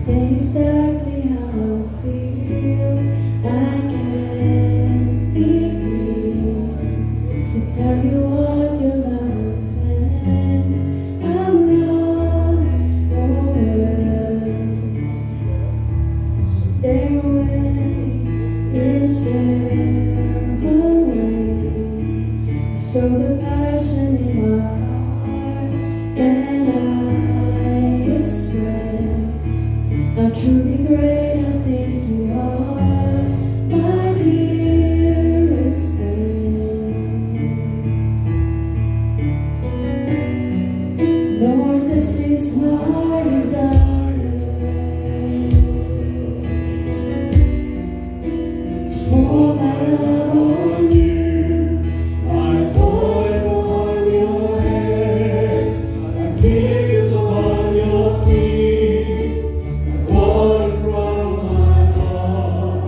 Say exactly how I feel. I can't begin to tell you what your love has meant. I'm lost for words. Is there a way? Is there a way to show the passion in my heart that I express? How truly great I think you are, my dearest friend. Lord, this is my desire. Pour my love on you. I pour it on your head, like tears upon your feet. Pour it from my heart.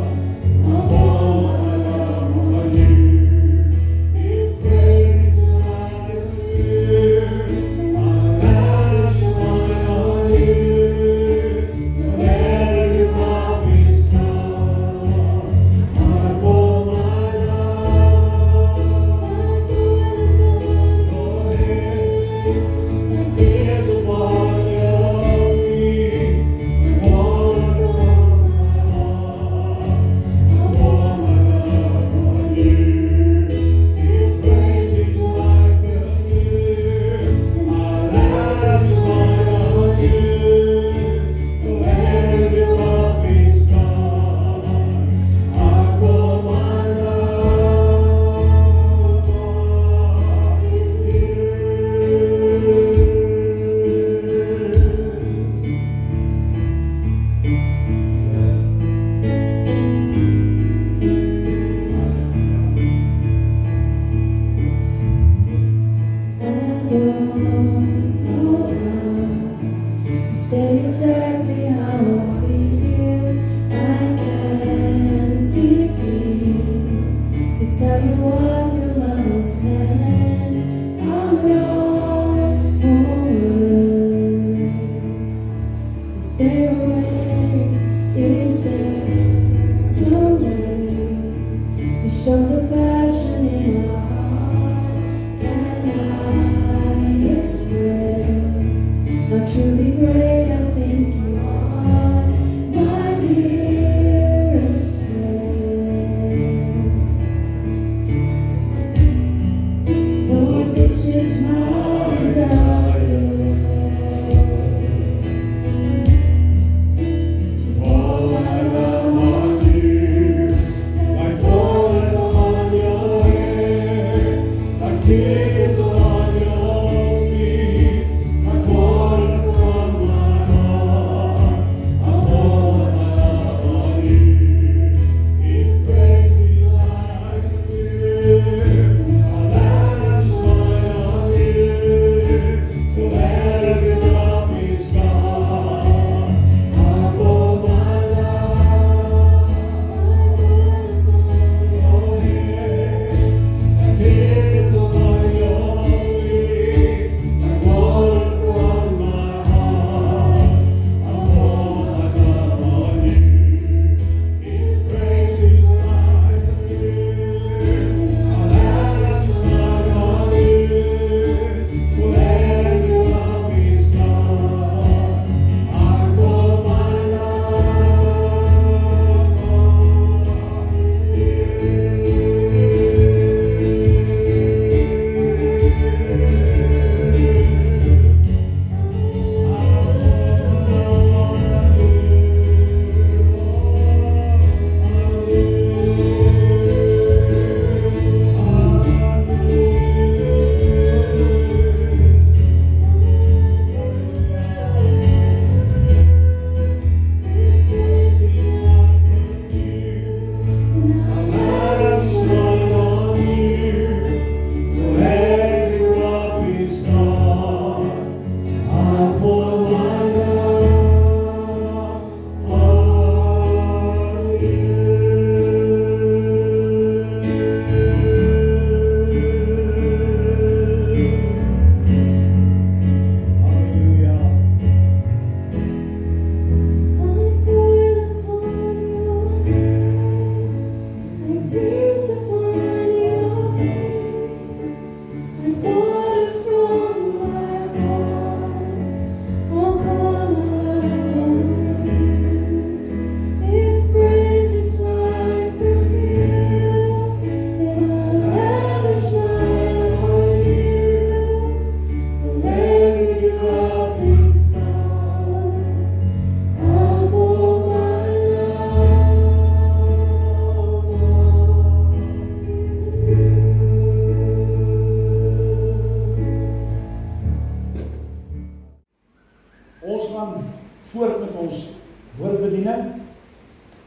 woordbediening.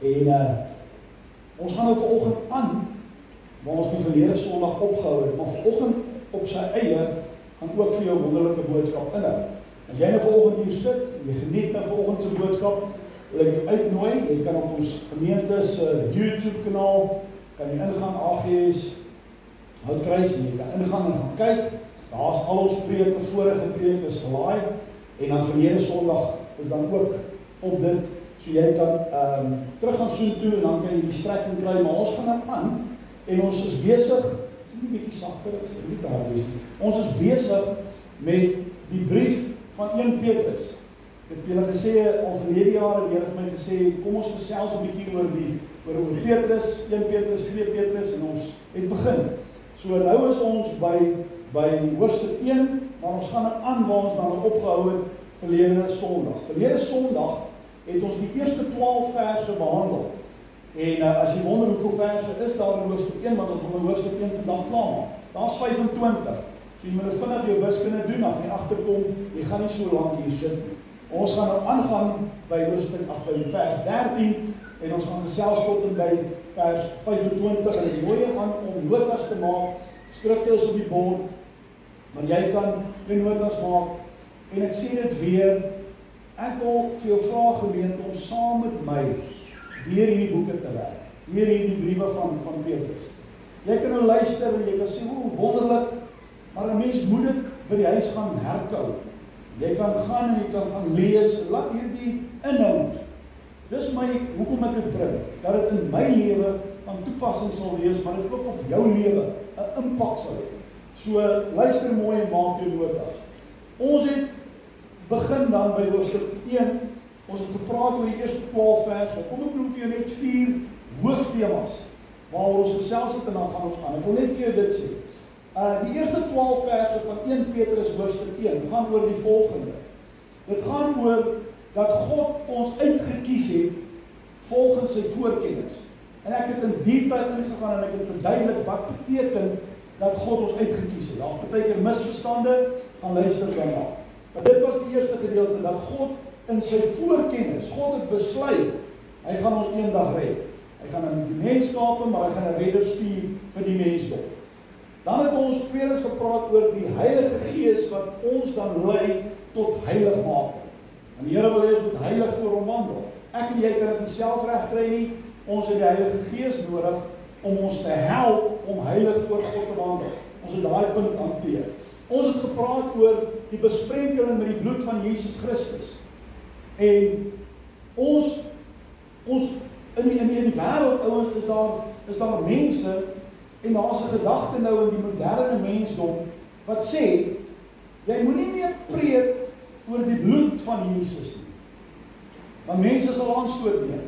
En ons gaan nou vanoggend aan, waar ons die verlede Sondag opgehou het, maar vanoggend op sy eie, gaan ook vir jou wonderlike boodskap inhou. As jy nou vanoggend hier sit, jy geniet nou vanoggend se boodskap, wil ek jou uitnooi, jy kan op ons gemeentes YouTube kanaal, kan jy ingaan, AGS, Houtkruis, en jy kan ingaan en gaan kyk, daar is al ons preke, vorige preke is gelaai, en dan verlede Sondag is dan ook op dit, so jy kan terug gaan soen toe, en dan kan jy die strekking kry, maar ons gaan nou aan, en ons is besig, is nie bietjie sagter, is nie daar wees nie, ons is besig met die brief van 1 Petrus. Ek het julle gesê, al verlede jare, die Here het my gesê, kom ons gesels 'n bietjie oor Petrus, 1 Petrus, 2 Petrus, en ons het begin. So nou is ons by hoofstuk 1, maar ons gaan aan waar ons dan opgehou het verlede Sondag. Verlede Sondag het ons die eerste 12 verse behandel. En as jy wonder hoeveel verse is daar in hoofstuk 1, want ons wil in hoofstuk 1 vandag klaar maak. Daar's 25. So jy moet vinnig jou wiskunde doen, as jy agterkom, jy gaan nie so lank hier sit nie. Ons gaan nou aangaan by hoofstuk 8 by vers 13 en ons gaan gesels tot en by vers 25 en die mooie gaan om notas te maak, skrifteels op die bord, maar jy kan notas maak en ek sê dit weer, ek wil vir jou vra gemeente om saam met my deur hierdie boeke te werk, deur hierdie briewe van Petrus. Jy kan nou luister en jy kan sê, hoe wonderlik, maar 'n mens moet dit by die huis gaan herkou. Jy kan gaan en jy kan gaan lees, laat hierdie inhoud. Dis hoekom ek dit bring, dat dit in my lewe van toepassing sal wees, maar dit ook op jou lewe 'n impak sal hê. So luister mooi en maak jou notas. Ons het begin dan by hoofstuk 1, ons het gepraat oor die eerste 12 verse, kom ek noem vir jou net 4 hooftemas, waaroor ons gesels het en dan gaan ons aan. Ek wil net vir jou dit sê. Die eerste 12 verse van 1 Petrus hoofstuk 1 gaan oor die volgende. Dit gaan oor dat God ons uitgekies het volgens sy voorkennis. En ek het in detail ingegaan en ek het verduidelik wat beteken dat God ons uitgekies het. Daar's baie keer misverstande, gaan luister daarna. Maar dit was die eerste gedeelte, dat God in sy voorkennis, God het besluit, hy gaan ons eendag red. Hy gaan in die mens skape, maar hy gaan 'n redder stuur vir die mensdom. Dan het ons tweedens gepraat oor die Heilige Gees wat ons dan lei tot heiligmaking. En die Here wil hê ons moet heilig voor hom wandel. Ek en jy kan dit nie self regkry nie. Ons het die Heilige Gees nodig om ons te help om heilig voor God te wandel. Ons het daai punt hanteer. Ons het gepraat oor die besprenkeling met die bloed van Jesus Christus. En ons in die wêreld, ouens, is daar mense en daar's 'n gedagte nou in die moderne mensdom wat sê, jy moenie meer preek oor die bloed van Jesus nie. Want mense sal aanstoot neem.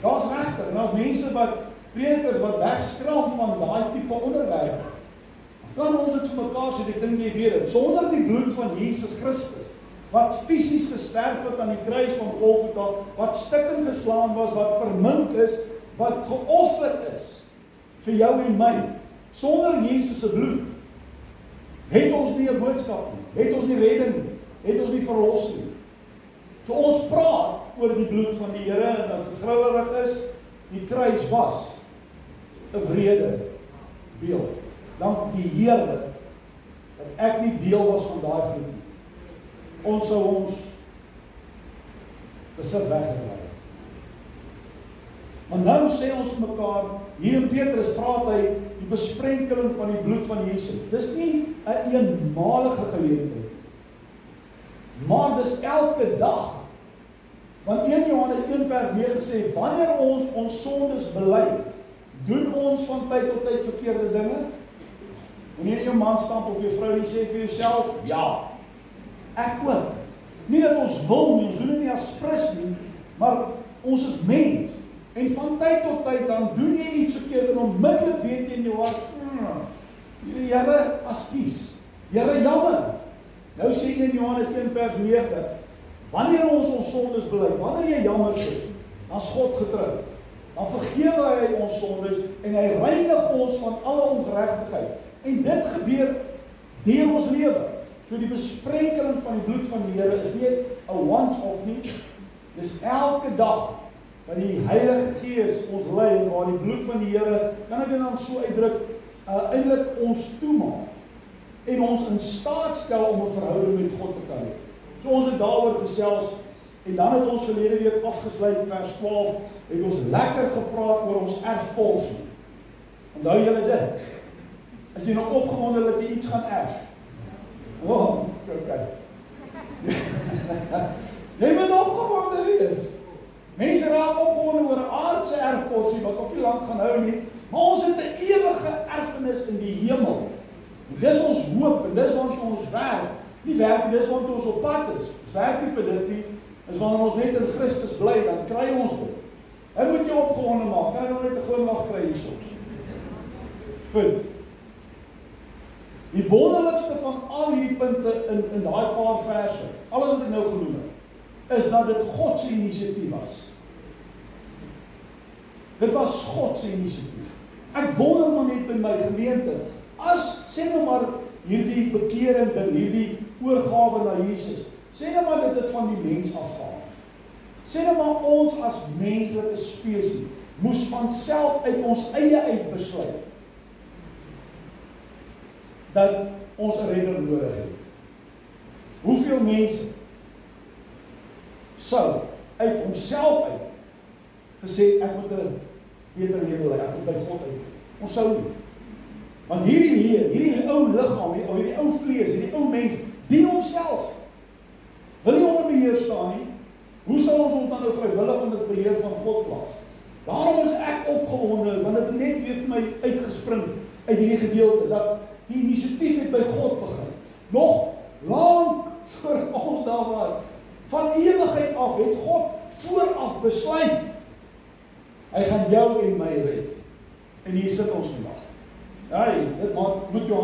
Daar's regtig, en daar's mense wat predikers wat wegskram van daai tipe onderwerpe. Kan ons dit vir mekaar sê, ek dink jy weet dit, sonder die bloed van Jesus Christus, wat fisies gesterf het aan die kruis van Golgotha, wat stukkend geslaan was, wat vermink is, wat geoffer is vir jou en my, sonder Jesus se bloed, het ons nie 'n boodskap nie, het ons nie redding nie, het ons nie verlossing nie. So ons praat oor die bloed van die Here, en as dit grouwerig is, die kruis was 'n wrede beeld. Dank die Here dat ek nie deel was van daai groep nie. Ons sou ons besit weggedra. Maar nou sê ons vir mekaar, hier in Petrus praat hy die besprenkeling van die bloed van Jesus. Dis nie 'n eenmalige geleentheid, maar dis elke dag. Want 1 Johannes 1 vers 9 sê, wanneer ons sondes bely, doen ons van tyd tot tyd verkeerde dinge? Wanneer jou man stamp of jou vrou die sê vir jouself, ja, ek ook. Nie dat ons wil nie, ons doen dit nie as prins nie, maar ons is mens. En van tyd tot tyd dan doen jy iets verkeerd en onmiddellik weet jy in jou hart, Here, askies, Here, jammer. Nou sê 1 Johannes 1 vers 9, wanneer ons sondes bely, wanneer jy jammer sê, dan is God getrou. Dan vergewe hy ons sondes en hy reinig ons van alle ongeregtigheid. En dit gebeur deur ons lewe. So die besprenkeling van die bloed van die Here is nie 'n once-off nie. Dis elke dag wat die Heilige Gees ons lei en waar die bloed van die Here, kan ek dit dan so uitdruk, eintlik ons toemaak en ons in staat stel om 'n verhouding met God te kan hê. So ons het daaroor gesels en dan het ons verlede week afgesluit vers 12, het ons lekker gepraat oor ons erfporsie. Onthou julle dit? As jy nog opgewonde dat jy iets gaan erf. Oh, okay. Jy moet opgewonde wees. Mense raak opgewonde oor 'n aardse erfporsie wat op nie lank gaan hou nie, maar ons het 'n ewige erfenis in die hemel. En dis ons hoop en dis waartoe ons werk. Nie werk, dis waartoe ons op pad is. Ons werk nie vir dit nie. Dis wanneer ons net in Christus bly, dan kry ons dit. Hy moet jou opgewonde maak. Kan jy net 'n glimlag kry hierso? Punt. Die wonderlikste van al hierdie punte in daai paar verse, alles wat ek nou genoem het, is dat dit God se inisiatief was. Dit was God se inisiatief. Ek wonder maar net by my gemeente, as sê nou maar hierdie bekering ding, hierdie oorgawe na Jesus, sê nou maar dit van die mens afgaan. Sê nou maar ons as menslike spesies moes van self uit ons eie uit besluit dat ons 'n redder nodig het. Hoeveel mense sou uit homself uit gesê ek moet 'n beter lewe lei, ek moet by God uit. Ons sou nie. Want hierdie ou liggaam, hierdie ou vlees, hierdie ou mens dien homself. Wil nie onder beheer staan nie. Hoe sal ons dan nou vrywillig onder beheer van God plaas? Daarom is ek opgewonde, want dit het net weer vir my uitgespring uit hierdie gedeelte dat die inisiatief het by God begin. Nog lank voor ons daar was. Van ewigheid af het God vooraf besluit. Hy gaan jou en my red. En hier sit ons vandag. Ja, dit moet jou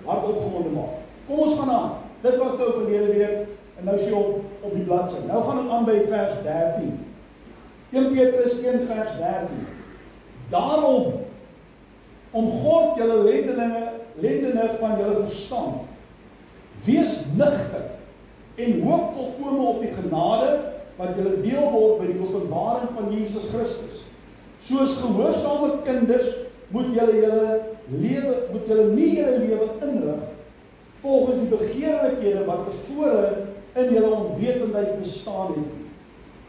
hart opgewonde maak. Kom ons gaan aan. Dit was nou verlede week en nou is jy op die bladsy. Nou gaan ek aan by vers 13. 1 Petrus 1 vers 13. Daarom, om God julle lendene van julle verstand, wees nugter en hoop volkome op die genade wat julle deel word by die openbaring van Jesus Christus. Soos gehoorsame kinders moet julle nie julle lewe inrig volgens die begeerlikhede wat tevore in julle onwetendheid bestaan het.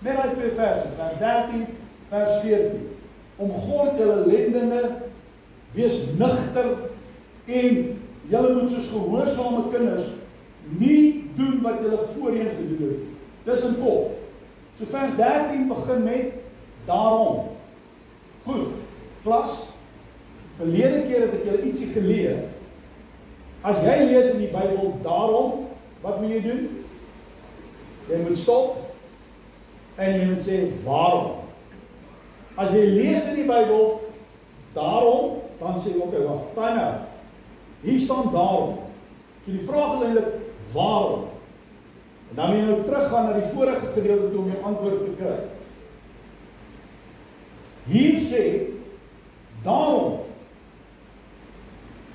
Net uit 2 verse, vers 13, vers 14. Om God julle lendene, wees nugter en julle moet soos gehoorsame kinders nie doen wat julle voorheen gedoen het. Dis in kop. So vers 13 begin met daarom. Goed, klas, verlede keer het ek julle ietsie geleer. As jy lees in die Bybel daarom, wat moet jy doen? Jy moet stop en jy moet sê waarom. As jy lees in die Bybel daarom, dan sê jy okay, wag, time out. Hier staan daarom. So die vraag is eintlik waarom? En dan moet jy nou teruggaan na die vorige gedeelte om jou antwoord te kry. Hier sê daarom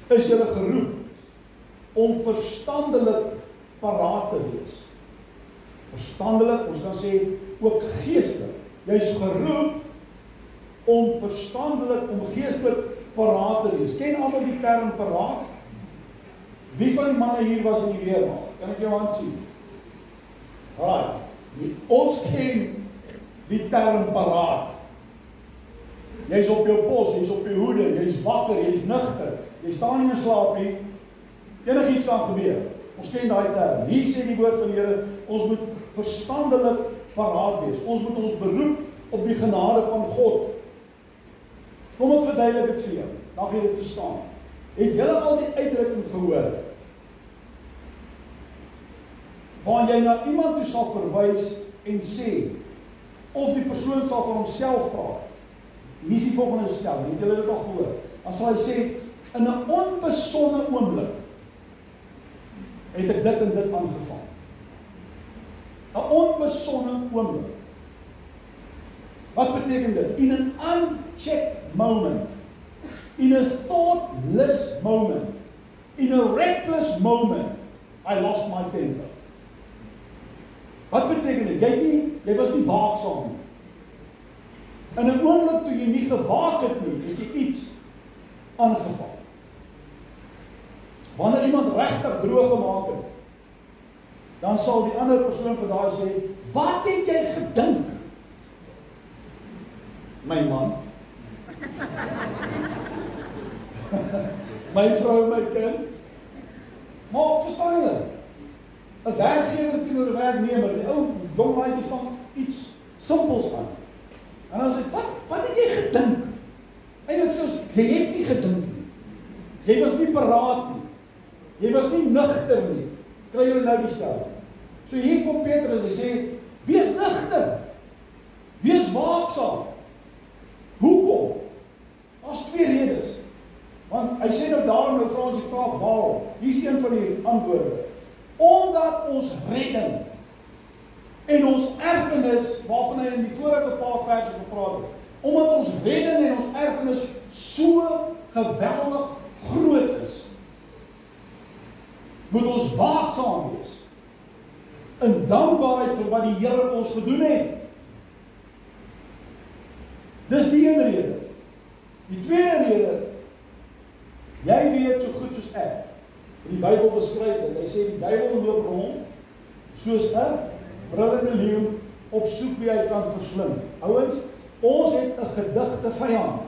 is julle geroep om verstandelik paraat te wees. Verstandelik, ons kan sê ook geestelik. Jy is geroep om verstandelik, om geestelik paraat te wees. Ken almal die term paraat? Wie van die manne hier was in die weermag? Kan ek jou hand sien? Alright. Ons ken die term paraat. Jy is op jou pos, jy is op jou hoede, jy is wakker, jy is nugter. Jy staan nie in slaap nie. Enigiets kan gebeur. Ons ken daai term. Hier sê die woord van die Here, ons moet verstandelik paraat wees. Ons moet ons beroep op die genade van God. Kom ek verduidelik dit vir jou. Dan gaan jy dit verstaan. Het julle al die uitdrukking gehoor? Waar jy na iemand toe sal verwys en sê, of die persoon sal vir homself praat. Hier is die volgende stelling, het julle dit al gehoor? Dan sal hy sê, in 'n onbesonde oomblik het ek dit en dit aangevang. 'n Onbesonde oomblik. Wat beteken dit? In an unchecked moment, in a thoughtless moment, in a reckless moment, I lost my temper. Wat beteken dit? Jy was nie waaksaam nie. In 'n oomblik toe jy nie gewaak het nie, het jy iets aangeval. Wanneer iemand regtig droog gemaak het, dan sal die ander persoon vir daai sê, wat het jy gedink? My man. My vrou, my kind. Maar verstaan jy? 'n werkgewer teenoor 'n werknemer, die ou jong laaitjie van iets simpels aan. En dan sê, wat het jy gedink? Eintlik soos, jy het nie gedink nie. Jy was nie paraat nie. Jy was nie nugter nie. Kry jy nou die stel? So hier kom Petrus en sê, wees nugter. Wees waaksaam. Hoekom? Daar's 2 redes. Want hy sê nou daarom, nou vra ons die vraag, waarom? Hier is een van die antwoorde. Omdat ons redding en ons erfenis, waarvan hy in die vorige paar verse gepraat het, omdat ons redding en ons erfenis so geweldig groot is, moet ons waaksaam wees in dankbaarheid vir wat die Here vir ons gedoen het. Dis die een rede. Die tweede rede, jy weet so goed soos ek, die Bybel beskryf dit. Hy sê die duiwel loop rond soos 'n brullende leeu op soek wie hy kan verslind. Ouens, ons het 'n gedigte vyand.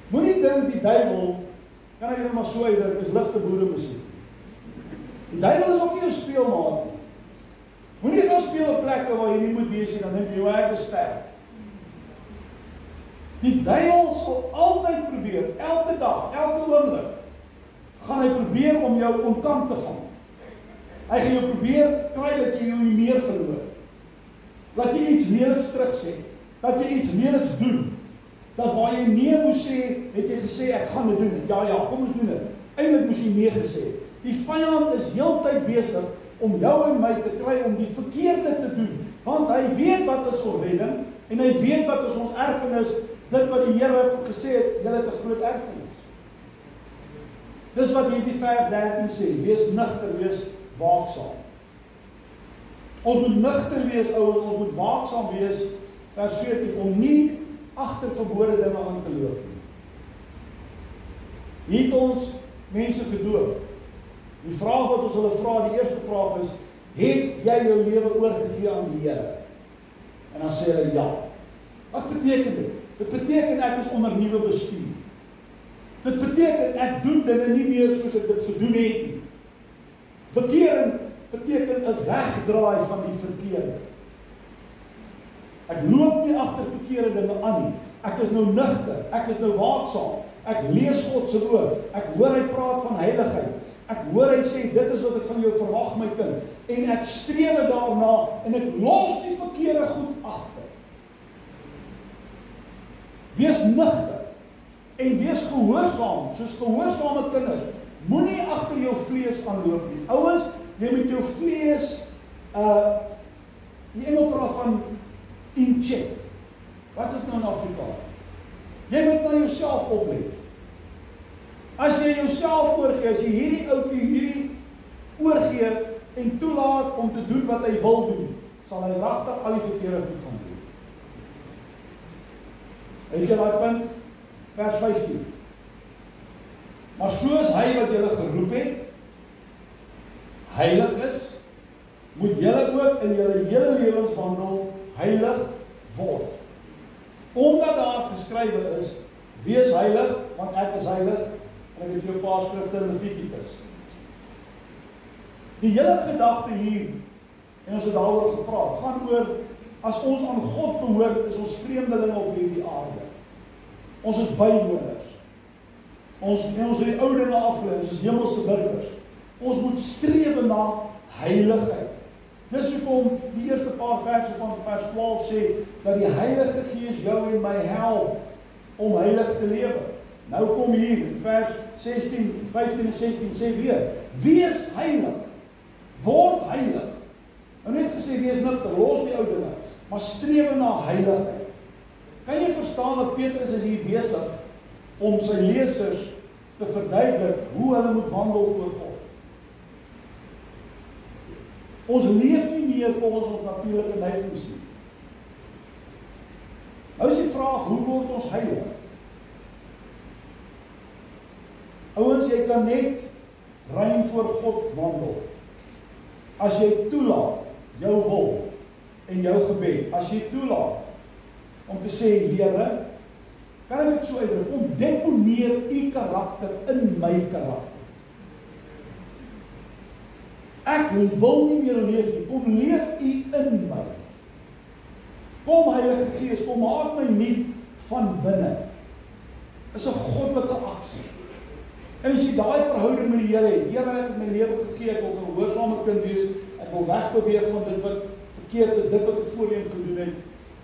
Moenie dink die duiwel, kan ek dit maar so uitdruk, is ligte boeremusiek. Die duiwel is ook nie 'n speelmaat nie. Moenie gaan speel op plekke waar jy nie moet wees nie, dan dink jy hoe ek is sterk. Die duiwel sal altyd probeer, elke dag, elke oomblik, gaan hy probeer om jou onkant te vang. Hy gaan jou probeer kry dat jy jou nie meer verloor. Dat jy iets leliks terugsê, dat jy iets leliks doen. Dat waar jy nee moes sê, het jy gesê ek gaan dit doen. Ja, kom ons doen dit. Eintlik moes jy nee gesê. Die vyand is heeltyd besig om jou en my te kry om die verkeerde te doen, want hy weet wat is ons redding en hy weet wat is ons erfenis. Dit wat die Here gesê het, julle het 'n groot erfenis. Dis wat hierdie vers 13 sê, wees nugter, wees waaksaam. Ons moet nugter wees, ouens, ons moet waaksaam wees, vers 14, om nie agter verbode dinge aan te loop nie. Hier het ons mense gedoop. Die vraag wat ons hulle vra, die eerste vraag is, het jy jou lewe oorgegee aan die Here? En dan sê hulle ja. Wat beteken dit? Dit beteken ek is onder nuwe bestuur. Dit beteken ek doen dinge nie meer soos ek dit gedoen het nie. Bekering beteken 'n wegdraai van die verkeerde. Ek loop nie agter verkeerde dinge aan nie. Ek is nou nugter, ek is nou waaksaam. Ek lees God se woord. Ek hoor hy praat van heiligheid. Ek hoor hy sê dit is wat ek van jou verwag, my kind. En ek streef daarna en ek los die verkeerde goed agter. Wees nugter en wees gehoorsaam, soos gehoorsame kinders. Moenie agter jou vlees aanloop nie. Ouens, jy moet jou vlees, die Engel praat van in check. Wat is dit nou in Afrikaans? Jy moet na jouself oplet. As jy jouself oorgee, as jy hierdie ouetjie oorgee en toelaat om te doen wat hy wil doen, sal hy regtig al die verkeerde goed gaan doen. Het jy daai punt? Vers 15. Maar soos hy wat julle geroep het, heilig is, moet julle ook in julle hele lewenswandel heilig word. Omdat daar geskrywe is, wees heilig, want ek is heilig, en ek het jou paar skrifte in Levitikus. Die hele gedagte hier, en ons het daaroor gepraat, gaan oor, as ons aan God behoort, is ons vreemdelinge op hierdie aarde. Ons is bywoners. Ons het die ou dinge afgelê, ons is hemelse burgers. Ons moet streef na heiligheid. Dis hoekom die eerste paar verse van vers 12 sê, dat die Heilige Gees jou en my help om heilig te lewe. Nou kom hier, vers 16, 15 en 16 sê weer, wees heilig, word heilig. Nou net gesê, wees nugter, los die ou dinge, maar streef na heiligheid. Kan jy verstaan dat Petrus is hier besig om sy lesers te verduidelik hoe hulle moet wandel voor God? Ons leef nie meer volgens ons natuurlike neigings nie. Nou is die vraag, hoe word ons heilig? Ouens, jy kan net rein voor God wandel. As jy toelaat, jou wil en jou gebed, as jy toelaat, om te sê, Here, kan ek dit so uitdruk, om deponeer u karakter in my karakter. Ek wil nie meer leef nie, kom leef u in my. Kom Heilige Gees, kom maak my nuut van binne. Is 'n goddelike aksie. En as jy daai verhouding met die Here het, Here, ek het my lewe gegee, ek wil 'n gehoorsame kind wees, ek wil wegbeweeg van dit wat verkeerd is, dit wat ek voorheen gedoen het.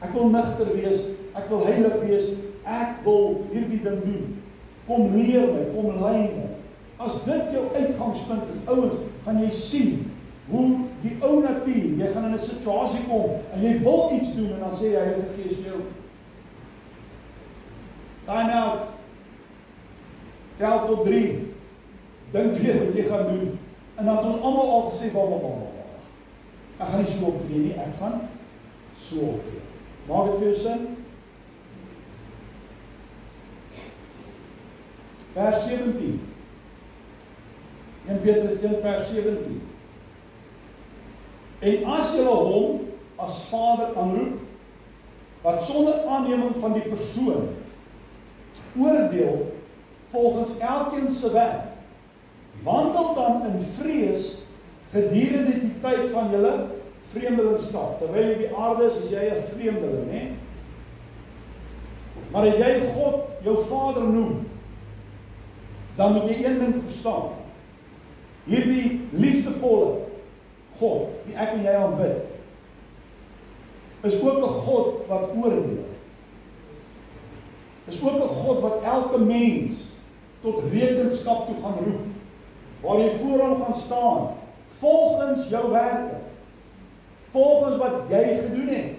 Ek wil nugter wees, ek wil heilig wees, ek wil hierdie ding doen. Kom leer my, kom lei my. As dit jou uitgangspunt is, ouens, gaan jy sien hoe die ou natuur, jy gaan in 'n situasie kom en jy wil iets doen en dan sê jy Heilige Gees vir jou, time out, tel tot 3, dink weer wat jy gaan doen, en dan het ons almal al gesê, ek gaan nie so optree nie, ek gaan so optree. Maak dit vir jou sin? Vers 17. 1 Petrus 1 vers 17. En as julle hom as Vader aanroep, wat sonder aanneming van die persoon oordeel volgens elkeen se werk, wandel dan in vrees gedurende die tyd van julle vreemdelingskap. Terwyl jy op die aarde is jy 'n vreemdeling, hè? Maar as jy God jou Vader noem, dan moet jy een ding verstaan. Hierdie liefdevolle God, die ek en jy aanbid, is ook 'n God wat oordeel. Is ook 'n God wat elke mens tot rekenskap toe gaan roep, waar jy voor hom gaan staan, volgens jou werke, volgens wat jy gedoen het.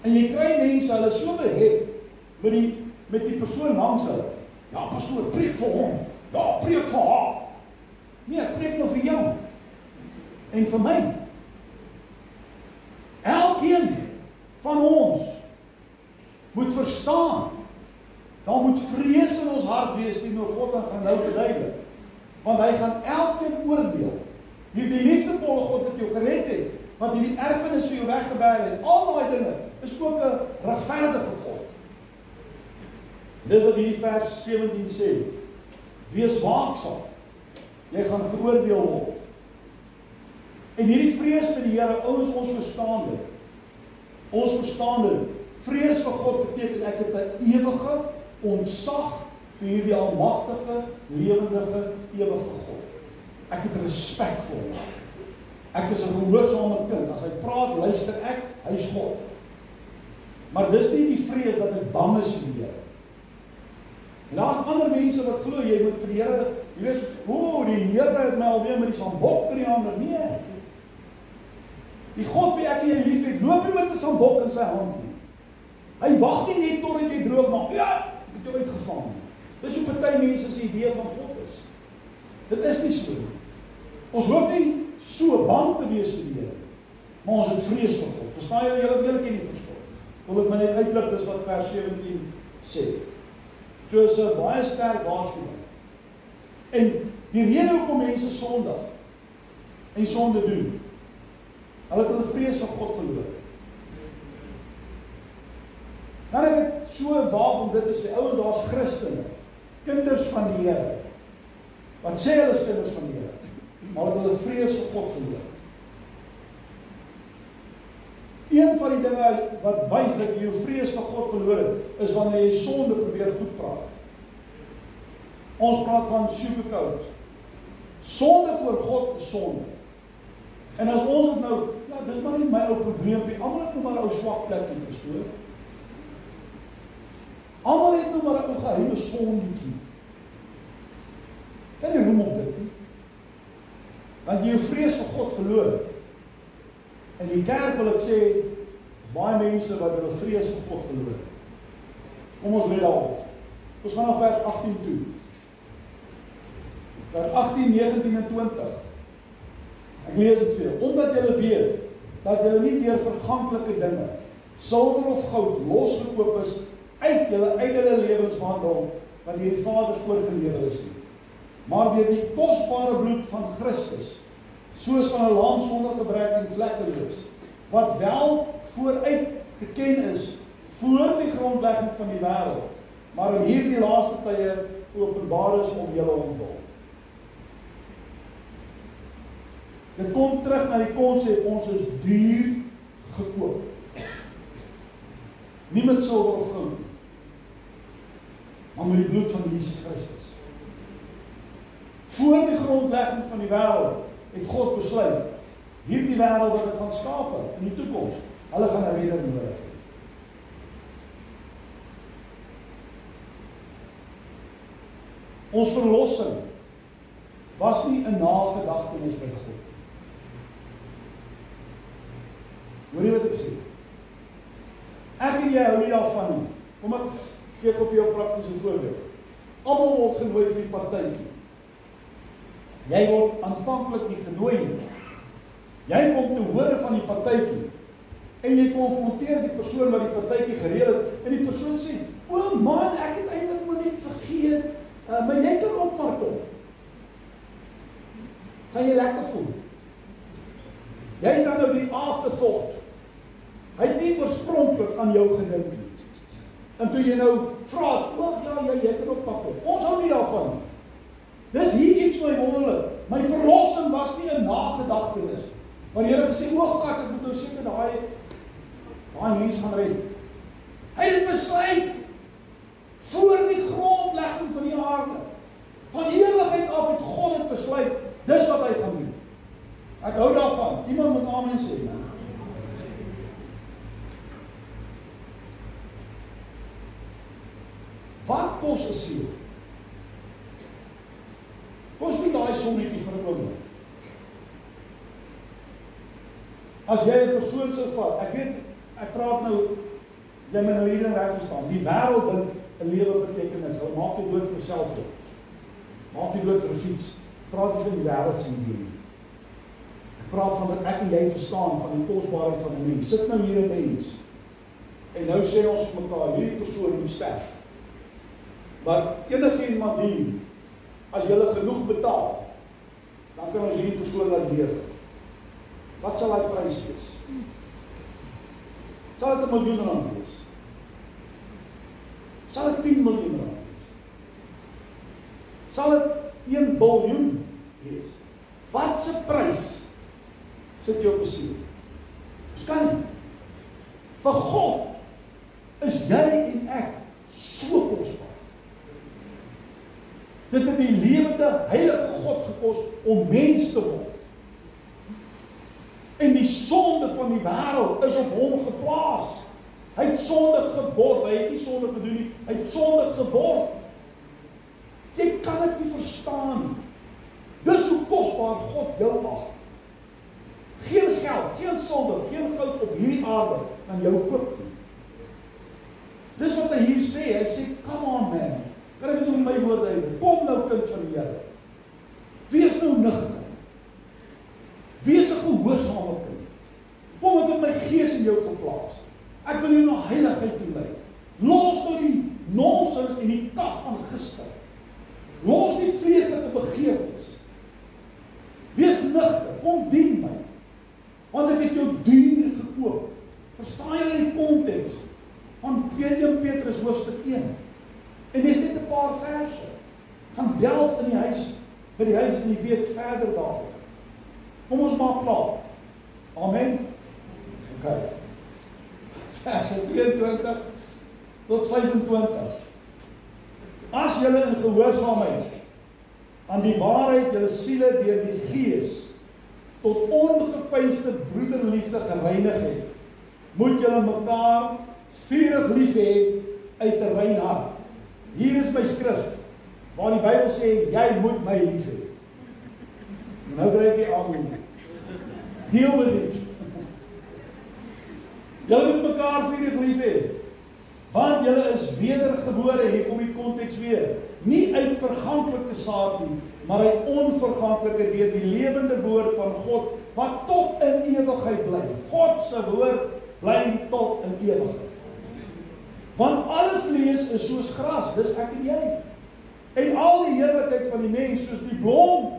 En jy kry mense, hulle so behept met die persoon langs hulle. Ja, pastoor, preek vir hom. Ja, preek vir haar. Nee, preek nou vir jou. En vir my. Elkeen van ons moet verstaan, daar moet vrees in ons hart wees teenoor God en gaan nou verduidelik. Want hy gaan elkeen oordeel. Die liefdevolle God wat jou gered het, wat hierdie erfenis vir jou weggeberg het, al daai dinge, is ook 'n regverdige God. Dis wat hierdie vers 17 sê. Wees waaksaam. Jy gaan geoordeel word. En hierdie vrees vir die Here, ouens, ons verstaan dit. Ons verstaan dit. Vrees vir God beteken ek het 'n ewige ontzag vir hierdie almagtige, lewendige, ewige God. Ek het respek vir hom. Ek is 'n gehoorsame kind. As hy praat, luister ek, hy is God. Maar dis nie die vrees dat ek bang is vir die Here. En daar is ander mense wat glo, jy moet vir die Here, jy weet, die Here het my alweer met die sambok in die hande. Nee. Die God wie ek en jy lief het, loop nie met 'n sambok in sy hand nie. Hy wag nie net totdat jy droog maak. Ja, ek het jou uitgevang. Dis hoe party mense se idee van God is. Dit is nie so nie. Ons hoef nie so bang te wees vir die Here, maar ons het vrees vir God. Verstaan julle? Julle ken die verskil. Wil ek my net uitlig, dis wat vers 17 sê. So is 'n baie sterk waarskuwing. En die rede hoekom mense sondig en sonde doen, hulle het hulle vrees vir God verloor. Dan ek het so waag om dit te sê, ouens, daar's Christene, kinders van die Here, wat sê hulle is kinders van die Here, maar hulle vrees vir God verloor. Een van die dinge wat wys dat jy jou vrees vir God verloor het, is wanneer jy sonde probeer goed praat. Ons praat van sugarcoat. Sonde voor God is sonde. En as ons het nou, ja, dis maar nie my ou probleempie, almal het nou maar 'n ou swak plekkie, verstaan? Almal het nou maar 'n ou geheime sondetjie. Kan jy roem op dit nie? Want jy jou vrees vir God verloor. In die kerk wil ek sê, baie mense wat hulle vrees vir God verloor. Kom ons let daarop. Ons gaan na vers 18 toe. Vers 18, 19 en 20. Ek lees dit vir jou. Omdat julle weet dat julle nie deur verganklike dinge, silwer of goud, losgekoop is uit julle lewenswandel wat deur die Vader oorgelewer is nie, maar deur die kosbare bloed van Christus, soos van 'n lam sonder gebrek en vlekkeloos, wat wel vooruit geken is voor die grondlegging van die wêreld, maar in hierdie laaste tye openbaar is om julle ontwil. Dit kom terug na die konsep, ons is duur gekoop. Nie met silwer of goud, maar met die bloed van Jesus Christus. Voor die grondlegging van die wêreld het God besluit, hierdie wêreld wat ek gaan skape in die toekoms, hulle gaan 'n redder nodig hê. Ons verlossing was nie 'n nagedagtenis by God. Hoor jy wat ek sê? Ek en jy hou nie daarvan nie. Kom ek gee op jou praktiese voorbeeld. Almal word genooi vir die partytjie. Jy word aanvanklik nie genooi nie. Jy kom te hore van die partytjie en jy konfronteer die persoon wat die partytjie gereël het en die persoon sê, "O man, ek het eintlik maar net vergeet, maar jy kan ook maar kom." Gaan jy lekker voel? Jy is dan nou die afterthought. Hy het nie oorspronklik aan jou gedink nie. En toe jy nou vra, "O ja, jy kan ook maar kom." Ons hou nie daarvan nie. Dis hier iets my wonderlik. My verlossing was nie 'n nagedagtenis. Maar die Here gesê, "O God, ek moet nou seker daai mens gaan red." Hy het besluit voor die grondlegging van die aarde. Van ewigheid af het God het besluit, dis wat hy gaan doen. Ek hou daarvan. Iemand moet amen sê. Wat kos 'n siel? Kos nie daai sommetjie vir 'n oomblik. As jy 'n persoon sou vat, ek praat nou, jy moet nou hierdie reg verstaan. Die wêreld dink 'n lewe beteken niks. Hulle maak jou dood vir selfdood. Maak jou dood vir 'n fiets. Praat nie van die wêreld se idee nie. Ek praat van wat ek en jy verstaan van die kosbaarheid van 'n mens. Sit nou hier 'n mens. En nou sê ons vir mekaar, hierdie persoon moet sterf. Maar enige iemand hier, as jy genoeg betaal, dan kan ons hierdie persoon laat lewe. Wat sal die prys wees? Sal dit 'n miljoen rand wees? Sal dit 10 miljoen rand wees? Sal dit 1 biljoen wees? Wat se prys sit jy op 'n siel? Dis kan nie. Vir God is jy en ek so kosbaar. Dit het die lewende, heilige God gekos om mens te word. En die sonde van die wêreld is op hom geplaas. Hy het sondig geword, hy het nie sondig gedoen nie, hy het sondig geword. Jy kan dit nie verstaan nie. Dis hoe kosbaar God jou ag. Geen geld, geen silwer, geen goud op hierdie aarde kan jou koop nie. Dis wat hy hier sê, hy sê, "Come on man, kan ek dit in my woorde hê? Kom nou kind van die Here. Wees nou nugter. Wees 'n gehoorsame kind. Kom ek het my gees in jou geplaas. Ek wil jou na heiligheid toe lei. Los nou die nonsens en die kaf van gister. Los die vleeslike begeertes. Wees nugter, kom dien my. Want ek het jou duur gekoop." Verstaan jy die konteks van 1 Petrus hoofstuk 1? En dis net 'n paar verse. Gaan delf in die huis, by die huis in die week verder daar. Kom ons maak klaar. Amen. OK. Verse 22 tot 25. As julle in gehoorsaamheid aan die waarheid julle siele deur die Gees tot ongeveinsde broederliefde gereinig het, moet julle mekaar vurig lief hê uit 'n rein hart. Hier is my skrif, waar die Bybel sê, jy moet my lief hê. Nou dryf jy aan. Deel met dit. Julle moet mekaar vurig lief hê, want julle is wedergebore, hier kom die konteks weer, nie uit verganklike saad nie, maar hy onverganklike deur die lewende woord van God, wat tot in ewigheid bly. God se woord bly tot in ewigheid. Want alle vlees is soos gras, dis ek en jy. En al die heerlikheid van die mens, soos die blom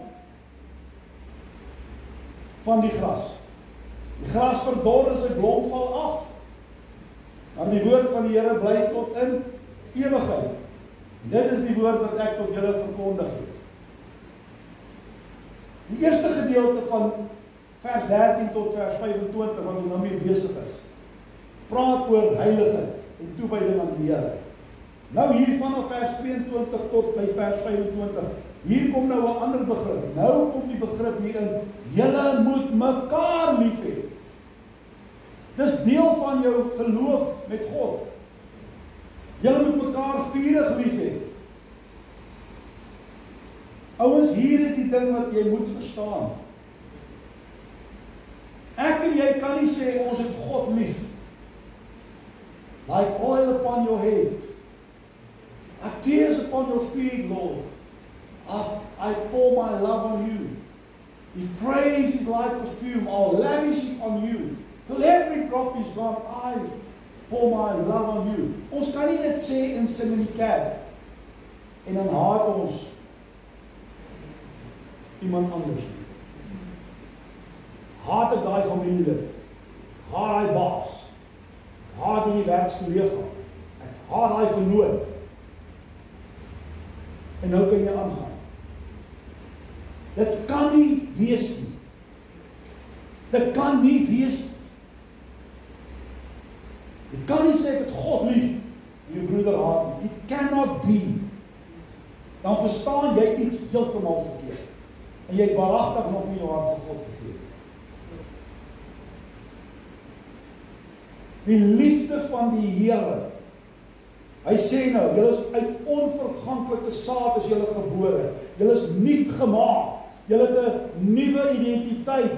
van die gras. Die gras verdor en sy blom val af. Maar die woord van die Here bly tot in ewigheid. Dit is die woord wat ek tot julle verkondig het. Die eerste gedeelte van vers 13 tot vers 25, wat ons nou mee besig is, praat oor heiligheid en toewyding aan die Here. Nou hier vanaf vers 22 tot by vers 25, hier kom nou 'n ander begrip. Nou kom die begrip hierin, julle moet mekaar lief hê. Dis deel van jou geloof met God. Julle moet mekaar vurig lief hê. Ouens, hier is die ding wat jy moet verstaan. Ek en jy kan nie sê ons het God lief. Like oil upon your head, like tears upon your feet, Lord. I pour my love on you. His praise is like perfume. I'll lavish it on you. Till every drop is gone, I pour my love on you. Ons kan nie dit sê en sing in die kerk en dan haat ons iemand anders. Haat ek daai familielid. Haat hy baas. Haat die werkskollega. Ek haat daai vernoot. En nou kan jy aangaan. Dit kan nie wees nie. Dit kan nie wees nie. Jy kan nie sê ek het God lief en jou broeder haat nie. It cannot be. Dan verstaan jy iets heeltemal verkeerd. En jy het waaragtig nog nie jou hart vir God gegee. Die liefde van die Here. Hy sê nou, julle is uit onverganklike saad is julle gebore. Julle is nuut gemaak. Julle het 'n nuwe identiteit.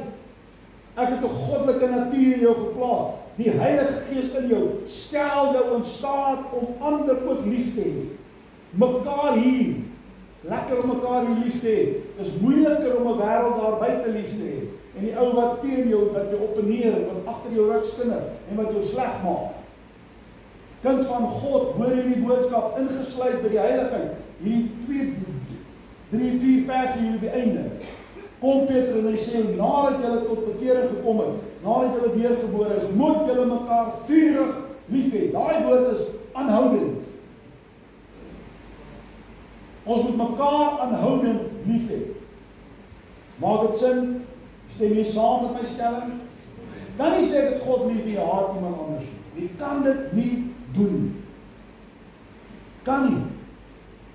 Ek het 'n goddelike natuur in jou geplaas. Die Heilige Gees in jou stel jou in staat om ander ook lief te hê. Mekaar hier. Lekker om mekaar hier lief te hê. Dis moeiliker om 'n wêreld daar buite lief te hê. En die ou wat teen jou, wat jou opponeer, wat agter jou rug skinder en wat jou sleg maak. Kind van God, hoor hierdie boodskap ingesluit by die heiligheid. Hierdie 2, 3, 4 verse hier op die einde. Kom Petrus en hy sê, nadat julle tot bekering gekom het, nadat julle weergebore is, moet julle mekaar vurig lief hê. Daai woord is aanhoudend. Ons moet mekaar aanhoudend lief hê. Maak dit sin? Stem jy saam met my stelling? Kan nie sê dat God lief en jy haat iemand anders nie. Jy kan dit nie doen. Kan nie.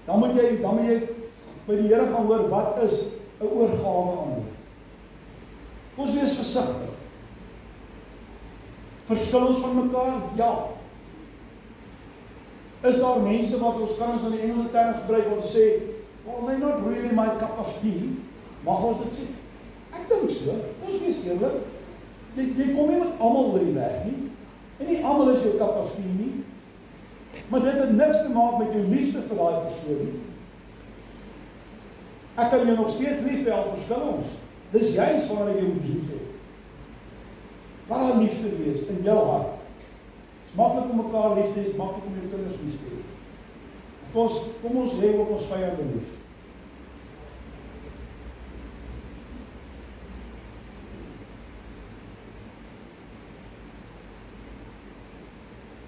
Dan moet jy by die Here gaan hoor, wat is 'n oorgawe aan hom? Ons wees versigtig. Verskil ons van mekaar? Ja. Is daar mense wat ons kan ons in die Engelse term gebruik wat sê, well, they're not really my cup of tea. Mag ons dit sê? Ek dink so. Ons wees eerlik. Jy kom nie met almal oor die weg nie. En nie almal is jou cup of tea nie. Maar dit het niks te maak met jou liefde vir daai persoon nie. Ek kan jou nog steeds lief hê, al verskil ons. Dis juist waar jy moet lief hê. Laat daar liefde wees in jou hart. Het is maklik om mekaar lief te hê, het is maklik om jou kinders lief te hê. Kom ons hê op ons vyande lief.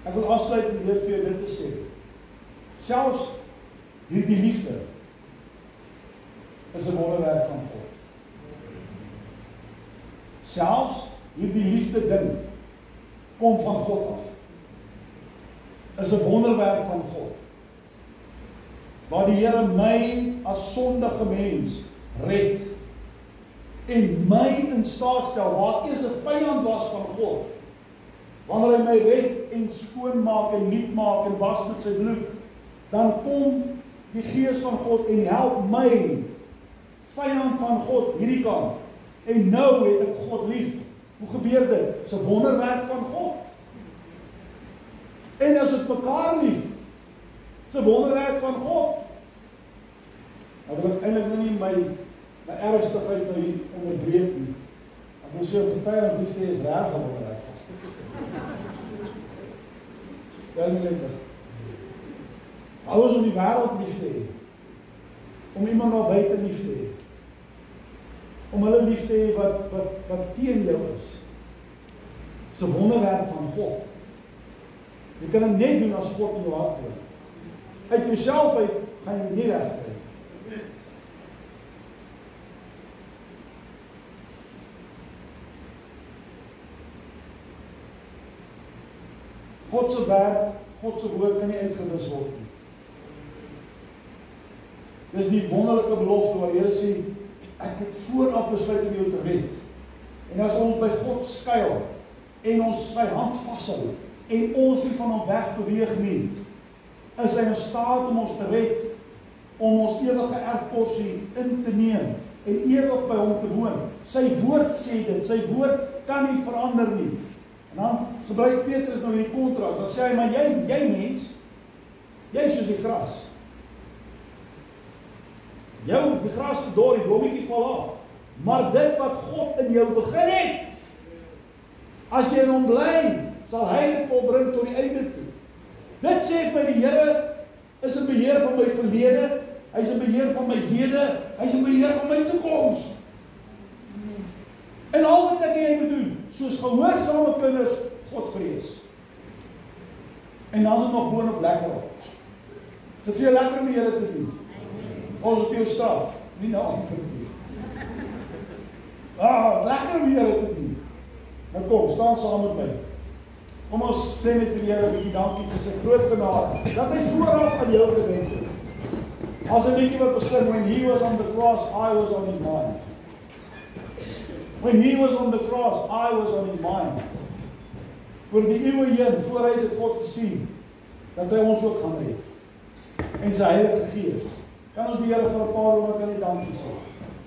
Ek wil afsluit en weer vir jou dit te sê. Selfs hierdie liefde is 'n wonderwerk van God. Selfs hierdie liefde ding kom van God af. Is 'n wonderwerk van God. Waar die Here my as sondige mens red en my in staat stel waar eers 'n vyand was van God. Wanneer hy my red en skoonmaak en nuut maak en was met sy bloed, dan kom die Gees van God en help my, vyand van God, hierdie kant. En nou het ek God lief. Hoe gebeur dit? Dis 'n wonderwerk van God. En as het mekaar lief, dis 'n wonderwerk van God. Nou wil ek eintlik nou nie nie my ergste feit nou hier onderbreek nie. Ek wil sê, op party ons liefde is reg geword. Wel nie lekker. Hou ons om die wêreld lief te hê. Om iemand daar buite lief te hê. Om hulle lief te hê wat teen jou is. Dis 'n wonderwerk van God. Jy kan dit net doen as God in jou hart woon. Uit jouself uit gaan jy nie reg kry. God se werk, God se woord kan nie uitgewis word nie. Dis die wonderlike belofte waar die Here sê, ek het vooraf besluit om jou te red. En as ons by God skuil en ons sy hand vashou en ons nie van hom weg beweeg nie, is hy in staat om ons te red, om ons ewige erfporsie in te neem en ewig by hom te woon. Sy woord sê dit, sy woord kan nie verander nie. En dan gebruik Petrus nou die kontras, dan sê hy, maar jy mens, jy is soos die gras. Die gras verdor, die blommetjie val af. Maar dit wat God in jou begin het, as jy in hom bly, sal hy dit volbring tot die einde toe. Dit sê my die Here is in beheer van my verlede, hy is in beheer van my hede, hy is in beheer van my toekoms. En al wat ek en jy moet doen, soos gehoorsame kinders, God vrees. En dan is dit nog boonop lekker op. Is dit vir jou lekker om die Here te doen? Ons het jou straf, nie nou antwoord nie. Lekker om die Here te doen. Nou kom, staan saam met my. Kom ons sê net vir die Here 'n bietjie dankie vir sy groot genade, dat hy vooraf aan jou gedenk het. As 'n liedjie wat besing, when he was on the cross, I was on his mind. When he was on the cross, I was on his mind. Voor die eeuwe heen, voor hy het God gesien, dat hy ons ook gaan red. En sy Heilige Gees. Kan ons die Here vir 'n paar oomblikke aan die dankie sê.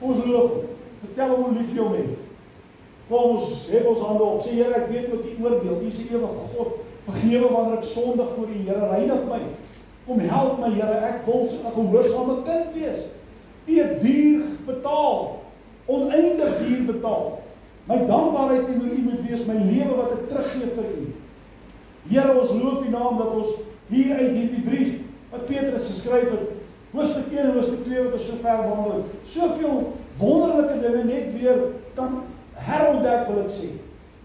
Ons loof hom. Vertel hom hoe lief jy hom het. Kom ons hef ons hande op. Sê Here, ek weet wat u oordeel. U is 'n ewige God. Vergewe wanneer ek sondig voor u, Here. Reinig my. Kom help my, Here. Ek wil so 'n gehoorsame kind wees. U het duur betaal. Oneindig duur betaal. My dankbaarheid teenoor u moet wees my lewe wat ek teruggee vir u. Here, ons loof u naam dat ons hier uit hierdie brief wat Petrus geskryf het, hoofstuk 1 en hoofstuk 2 wat ons so ver behandel het, soveel wonderlike dinge net weer kan herontdek, wil ek sê.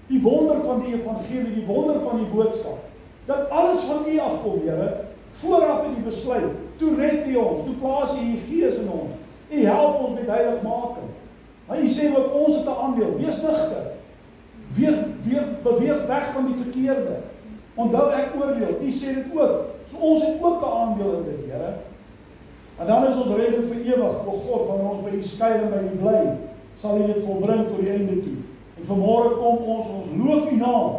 Die wonder van die evangelie, die wonder van die boodskap. Dat alles van u afkom, Here, vooraf in die besluit. Toe red u ons, toe plaas u die Gees in ons. U help ons met heiligmaking. Maar u sê ook ons het 'n aandeel. Wees nigter. Beweeg weg van die verkeerde. Onthou ek oordeel. U sê dit ook. So ons het ook 'n aandeel in dit, Here. En dan is ons redding vir ewig. O God, wanneer ons by u skuil en by u bly, sal u dit volbring tot die einde toe. En vanmôre kom ons loof u naam,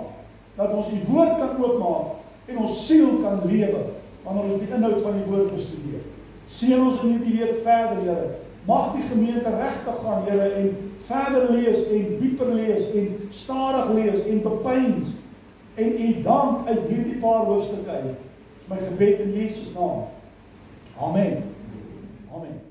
dat ons u woord kan oopmaak en ons siel kan lewe, wanneer ons die inhoud van die woord bestudeer. Seën ons in hierdie week verder, Here. Mag die gemeente regtig gaan, Here, en verder lees en dieper lees en stadig lees en bepeins en u dank uit hierdie paar hoofstukke uit. Dis my gebed in Jesus naam. Amen. Amen.